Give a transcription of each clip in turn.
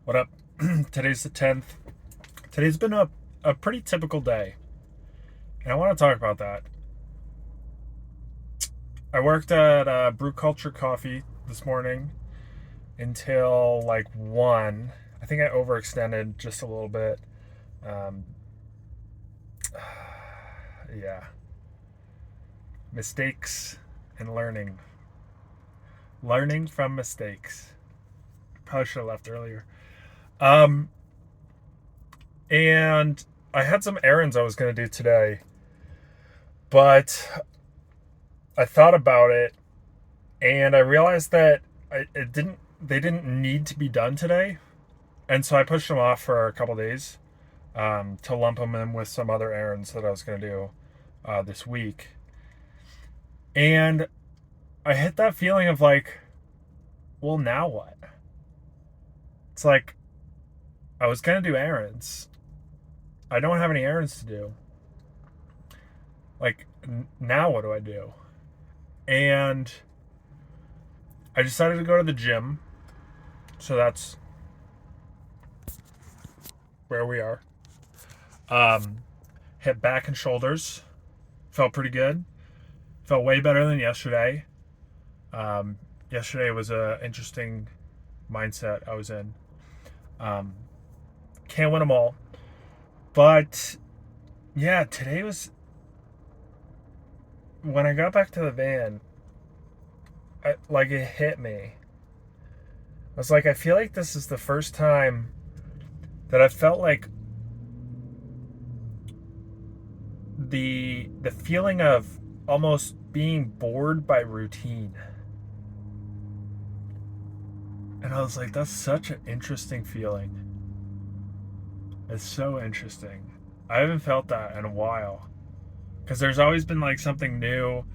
What up? Today's the 10th. Today's been a pretty typical day, and I want to talk about that. I worked at Brew Culture Coffee this morning until like 1. I think I overextended just a little bit. Um, yeah. Mistakes and learning. Learning from mistakes. Probably should have left earlier. Um, and I had some errands I was going to do today, but I thought about it and I realized that they didn't need to be done today, and so I pushed them off for a couple days to lump them in with some other errands that I was going to do this week. And I hit that feeling of like, well, now what? It's like I was going to do errands. I don't have any errands to do. Like now, what do I do? And I decided to go to the gym. So that's where we are. Um, Hit back and shoulders. Felt pretty good. Felt way better than yesterday. Yesterday was a interesting mindset I was in. Um, can't win them all, but yeah, today was when I got back to the van. Like it hit me. I was like, I feel like this is the first time that I felt like the feeling of almost being bored by routine. And I was like, that's such an interesting feeling. It's so interesting. I haven't felt that in a while. Because there's always been like something new.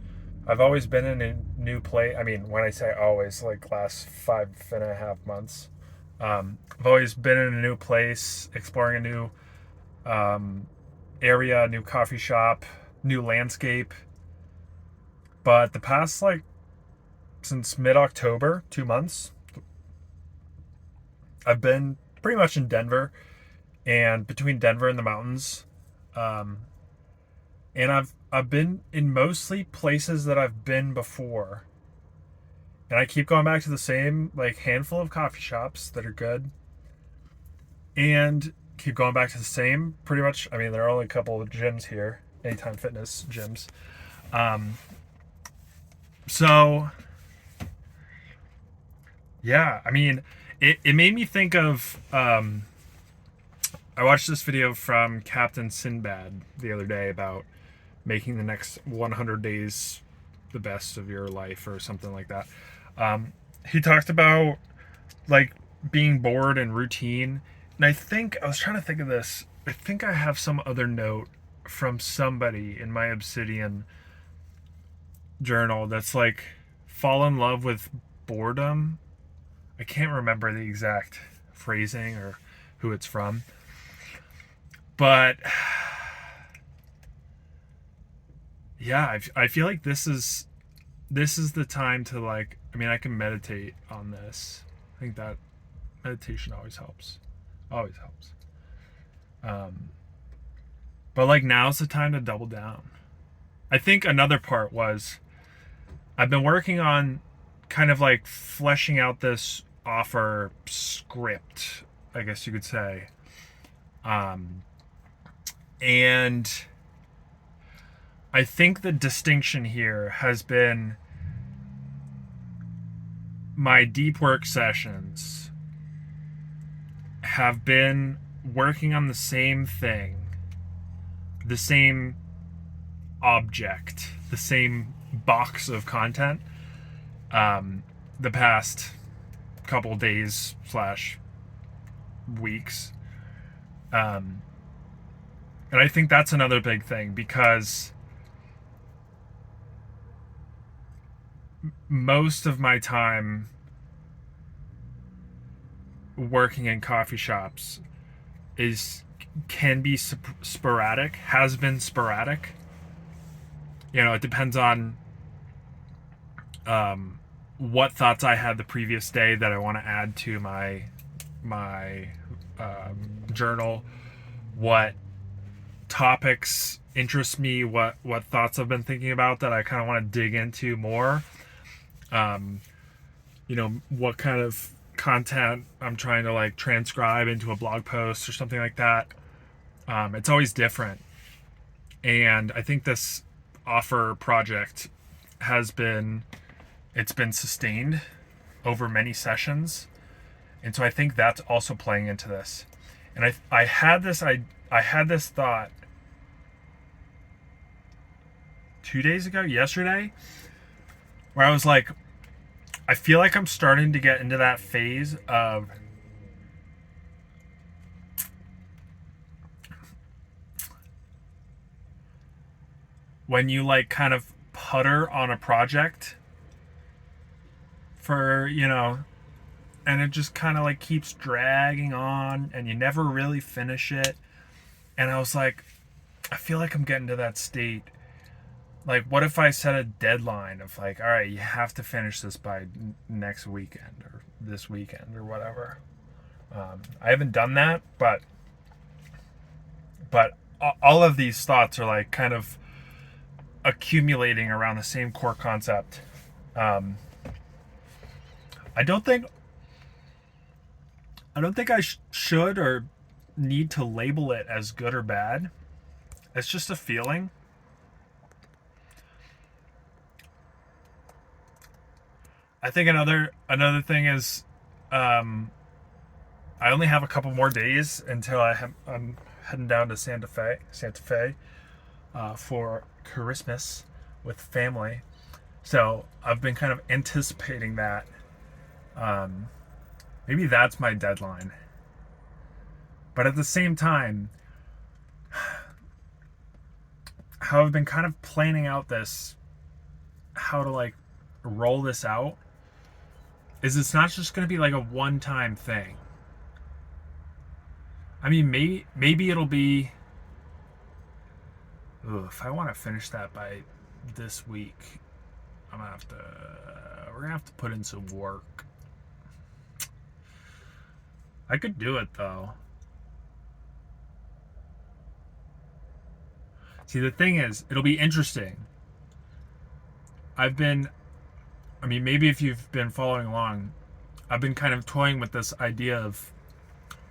I've always been in a new place. I mean, when I say always, like last 5.5 months. I've always been in a new place, exploring a new area, new coffee shop, new landscape. But the past, like, since mid October, 2 months, I've been pretty much in Denver and between Denver and the mountains. Um, and I've been in mostly places that I've been before. And I keep going back to the same like handful of coffee shops that are good. And keep going back to the same pretty much. I mean, there are only a couple of gyms here, Anytime Fitness gyms. Um, so yeah, I mean, it made me think of I watched this video from Captain Sinbad the other day about making the next 100 days the best of your life or something like that. He talked about like being bored and routine. And I think I was trying to think of this. I think I have some other note from somebody in my Obsidian journal that's like fall in love with boredom. I can't remember the exact phrasing or who it's from. But yeah, I feel like this is the time to like. I mean, I can meditate on this. I think that meditation always helps. Always helps. Um, but like now's the time to double down. I think another part was I've been working on kind of like fleshing out this offer script, I guess you could say. Um, and I think the distinction here has been my deep work sessions have been working on the same thing, the same object, the same box of content, the past couple days slash weeks. And I think that's another big thing because most of my time working in coffee shops is can be sporadic, has been sporadic. You know, it depends on what thoughts I had the previous day that I want to add to my my journal, what topics interest me, what thoughts I've been thinking about that I kind of want to dig into more. What kind of content I'm trying to like transcribe into a blog post or something like that. It's always different. And I think this offer project it's been sustained over many sessions. And so I think that's also playing into this. And I had this thought 2 days ago, yesterday, where I was like, I feel like I'm starting to get into that phase of when you like kind of putter on a project for, and it just kind of like keeps dragging on and you never really finish it. And I was like, I feel like I'm getting to that state. Like, what if I set a deadline of like, all right, you have to finish this by next weekend or this weekend or whatever. I haven't done that, but all of these thoughts are like kind of accumulating around the same core concept. I don't think I should or need to label it as good or bad. It's just a feeling. I think another thing is, I only have a couple more days until I'm heading down to Santa Fe, for Christmas with family. So I've been kind of anticipating that. Maybe that's my deadline. But at the same time, how I've been kind of planning out how to like roll this out, is it's not just going to be like a one-time thing. I mean, maybe it'll be, if I want to finish that by this week, we're gonna have to put in some work. I could do it though. See, the thing is, it'll be interesting. Maybe if you've been following along, I've been kind of toying with this idea of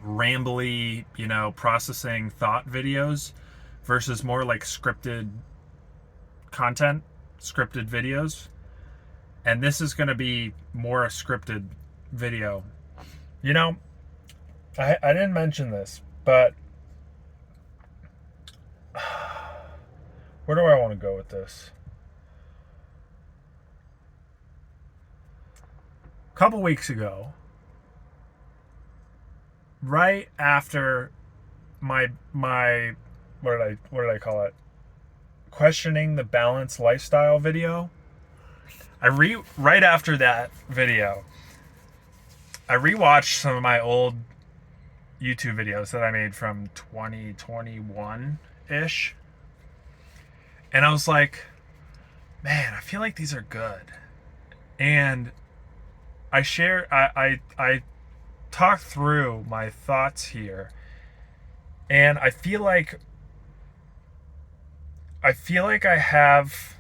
rambly, processing thought videos versus more like scripted content, scripted videos. And this is going to be more a scripted video. I didn't mention this, but where do I want to go with this? A couple weeks ago, right after my what did I call it? Questioning the balanced lifestyle video. Right after that video, I rewatched some of my old YouTube videos that I made from 2021-ish. And I was like, man, I feel like these are good. And I talk through my thoughts here, and I feel like I have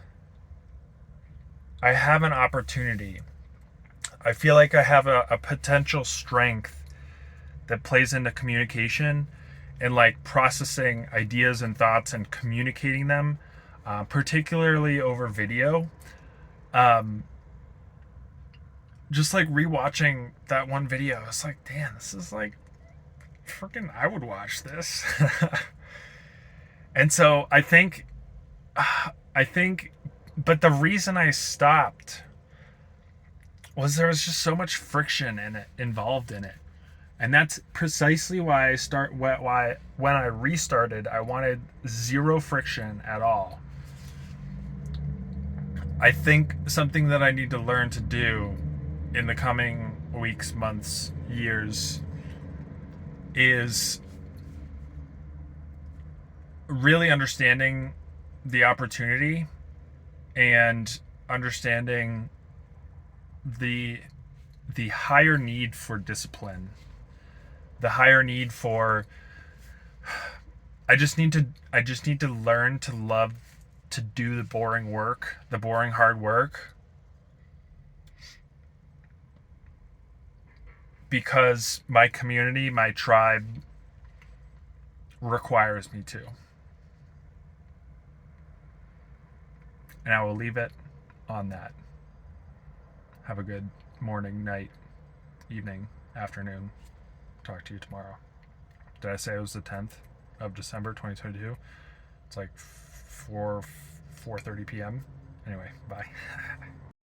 an opportunity. I feel like I have a potential strength that plays into communication and like processing ideas and thoughts and communicating them, particularly over video. Just like rewatching that one video, it's like, damn, this is like freaking, I would watch this. And so I think, but the reason I stopped was there was just so much friction involved in it. And that's precisely why when I restarted, I wanted zero friction at all. I think something that I need to learn to do in the coming weeks, months, years is really understanding the opportunity and understanding the higher need for discipline the higher need for I just need to learn to love to do the boring work, the boring hard work, because my community, my tribe requires me to. And I will leave it on that. Have a good morning, night, evening, afternoon. Talk to you tomorrow. Did I say it was the 10th of December 2022? It's like 4:30 p.m. Anyway, bye.